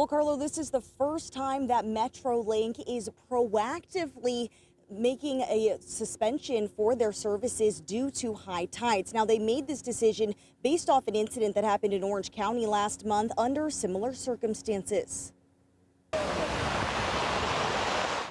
Well, Carlo, this is the first time that Metrolink is proactively making a suspension for their services due to high tides. Now, they made this decision based off an incident that happened in Orange County last month under similar circumstances.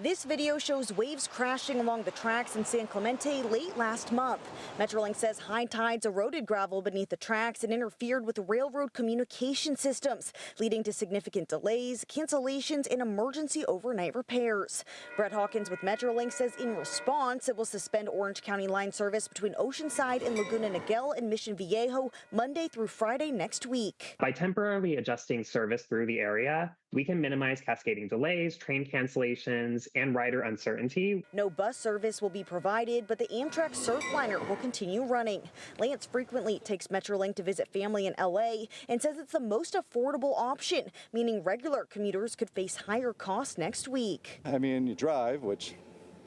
This video shows waves crashing along the tracks in San Clemente late last month. Metrolink says high tides eroded gravel beneath the tracks and interfered with railroad communication systems, leading to significant delays, cancellations, and emergency overnight repairs. Brett Hawkins with Metrolink says in response, it will suspend Orange County line service between Oceanside and Laguna Niguel and Mission Viejo Monday through Friday next week. By temporarily adjusting service through the area, we can minimize cascading delays, train cancellations, and rider uncertainty. No bus service will be provided, but the Amtrak Surfliner will continue running. Lance frequently takes Metrolink to visit family in LA and says it's the most affordable option, meaning regular commuters could face higher costs next week. I mean, you drive, which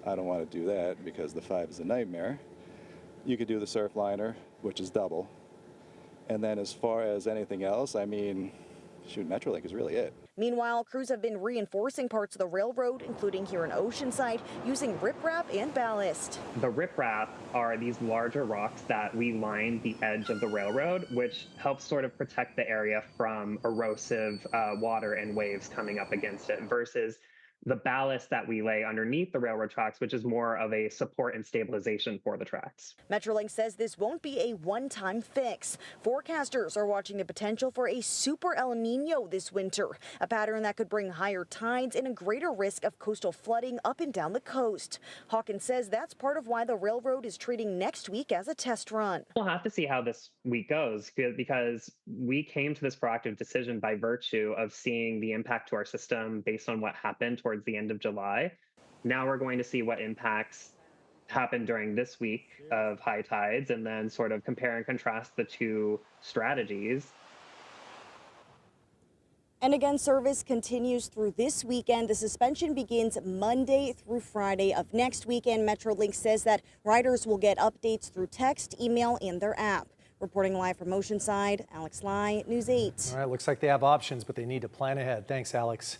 I don't want to do that because the 5 is a nightmare. You could do the Surfliner, which is double. And then as far as anything else, I mean, shoot, Metrolink is really it. Meanwhile, crews have been reinforcing parts of the railroad, including here in Oceanside, using riprap and ballast. The riprap are these larger rocks that we line the edge of the railroad, which helps sort of protect the area from erosive water and waves coming up against it, versus the ballast that we lay underneath the railroad tracks, which is more of a support and stabilization for the tracks. Metrolink says this won't be a one-time fix. Forecasters are watching the potential for a super El Nino this winter, a pattern that could bring higher tides and a greater risk of coastal flooding up and down the coast. Hawkins says that's part of why the railroad is treating next week as a test run. We'll have to see how this week goes, because we came to this proactive decision by virtue of seeing the impact to our system based on what happened towards the end of July. Now we're going to see what impacts happen during this week of high tides and then sort of compare and contrast the two strategies. And again, service continues through this weekend. The suspension begins Monday through Friday of next weekend. Metrolink says that riders will get updates through text, email, and their app. Reporting live from Oceanside, Alex Lai, News 8. All right, looks like they have options, but they need to plan ahead. Thanks, Alex.